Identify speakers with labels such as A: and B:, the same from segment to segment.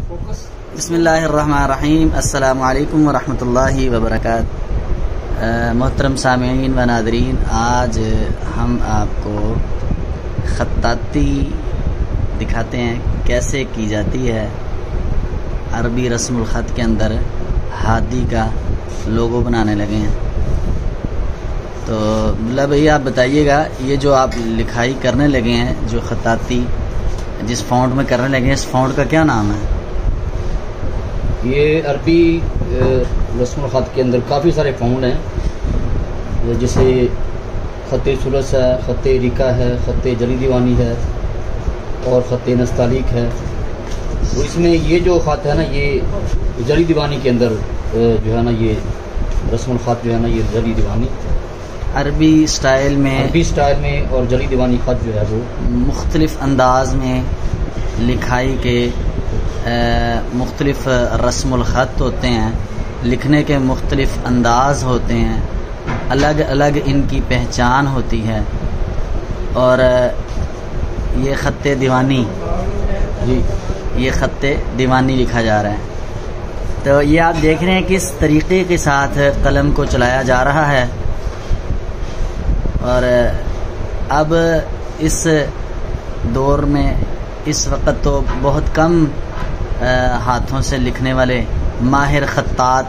A: बिस्मिल्लाहिर्रहमानिर्रहीम। अस्सलामु अलैकुम वरहमतुल्लाहि वबरकातुहू। मोहतरम सामीईन व नादरीन, आज हम आपको ख़त्ताती दिखाते हैं कैसे की जाती है। अरबी रस्मुल ख़त के अंदर हादी का लोगो बनाने लगे हैं। तो मतलब भैया आप बताइएगा, ये जो आप लिखाई करने लगे हैं, जो ख़त्ताती जिस फ़ॉन्ट में करने लगे हैं, इस फ़ॉन्ट का क्या नाम है?
B: ये अरबी रस्मुल ख़त के अंदर काफ़ी सारे फ़ॉन्ट हैं, जैसे ख़त सुलस है, ख़त रिका है, ख़त जली दीवानी है और ख़त नस्तालिक है। तो इसमें ये जो ख़त है ना, ये जली दीवानी के अंदर जो है ना, ये रस्मुल ख़त जो है ना, ये जली दीवानी
A: अरबी स्टाइल में
B: और जली दीवानी ख़त जो है वो
A: मुख्तलिफ़ अंदाज में लिखाई के मुख्तलिफ़ रस्मुल ख़त होते हैं, लिखने के मुख्तलिफ़ अंदाज होते हैं, अलग अलग इनकी पहचान होती है। और ये ख़त दीवानी जी, ये ख़त दीवानी लिखा जा रहा है। तो ये आप देख रहे हैं किस तरीक़े के साथ कलम को चलाया जा रहा है। और अब इस दौर में इस वक्त तो बहुत कम हाथों से लिखने वाले माहिर ख़त्तात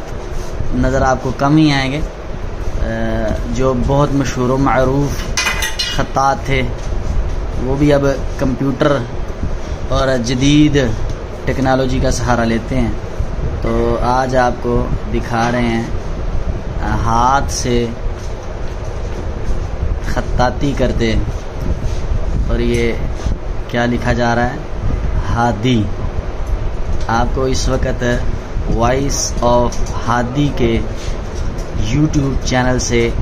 A: नज़र आपको कम ही आएंगे। जो बहुत मशहूर व मअरूफ़ ख़त्तात थे, वो भी अब कंप्यूटर और जदीद टेक्नोलॉजी का सहारा लेते हैं। तो आज आपको दिखा रहे हैं हाथ से ख़त्ताती करते। और ये क्या लिखा जा रहा है? हादी। आपको इस वक्त वॉइस ऑफ हादी के यूट्यूब चैनल से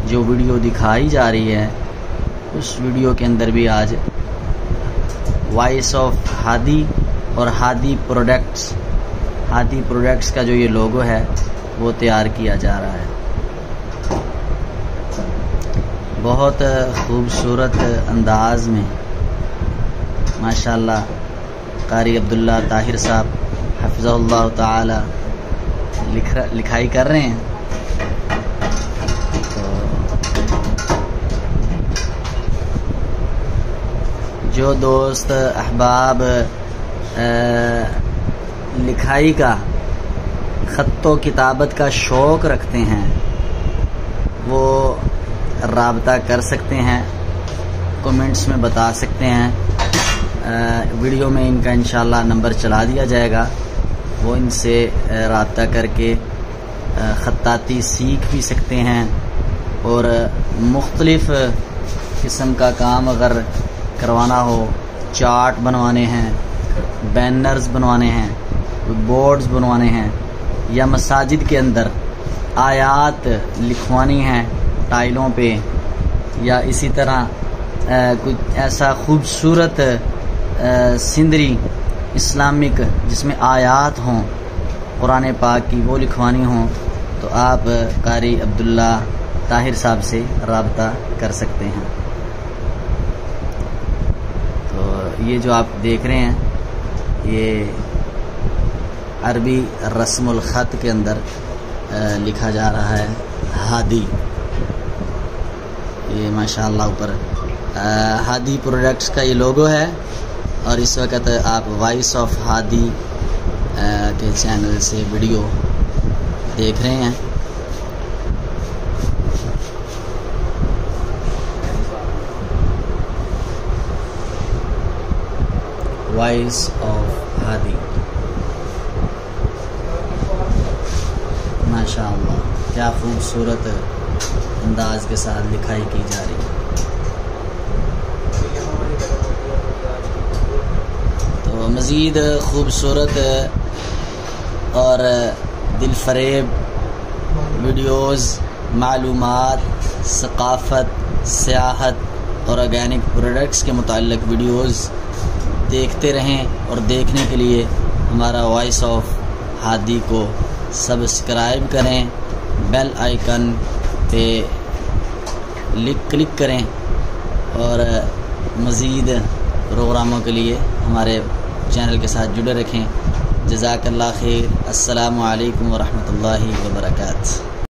A: जो वीडियो दिखाई जा रही है, उस वीडियो के अंदर भी आज वॉइस ऑफ हादी और हादी प्रोडक्ट्स का जो ये लोगो है वो तैयार किया जा रहा है। बहुत खूबसूरत अंदाज में माशाल्लाह कारी अब्दुल्ला ताहिर साहब हफ़िज़हुल्लाह ताला लिखाई कर रहे हैं। तो जो दोस्त अहबाब लिखाई का, ख़त्तो किताबत का शौक़ रखते हैं, वो राब्ता कर सकते हैं, कमेंट्स में बता सकते हैं। वीडियो में इनका इंशाल्लाह नंबर चला दिया जाएगा। वो इनसे राब्ता करके ख़त्ताती सीख भी सकते हैं। और मुख्तलिफ़ किस्म का काम अगर करवाना हो, चार्ट बनवाने हैं, बैनर्स बनवाने हैं, बोर्ड्स बनवाने हैं, या मसाजिद के अंदर आयात लिखवानी हैं टाइलों पे, या इसी तरह कुछ ऐसा खूबसूरत सिंदरी इस्लामिक जिसमें आयात हों कुरान पाक की, वो लिखवानी हों, तो आप कारी अब्दुल्ला ताहिर साहब से राब्ता कर सकते हैं। तो ये जो आप देख रहे हैं, ये अरबी रस्मुल ख़त के अंदर लिखा जा रहा है हादी। ये माशाअल्लाह ऊपर हादी प्रोडक्ट्स का ये लोगो है। और इस वक्त आप वॉइस ऑफ हादी के चैनल से वीडियो देख रहे हैं। वॉइस ऑफ हादी, माशाअल्लाह क्या खूबसूरत अंदाज के साथ लिखाई की जा रही है। तो मज़ीद खूबसूरत और दिलफरेब वीडियोज़, मालूमात, सकाफ़त, सियाहत और ऑर्गेनिक प्रोडक्ट्स के मुताल्लिक़ वीडियोज़ देखते रहें। और देखने के लिए हमारा वॉइस ऑफ हादी को सब्सक्राइब करें, बेल आइकन पे क्लिक करें। और मज़ीद प्रोग्रामों के लिए हमारे चैनल के साथ जुड़े रखें। जज़ाकल्लाह खैर। अस्सलामु अलैकुम व रहमतुल्लाहि व बरकातुहू।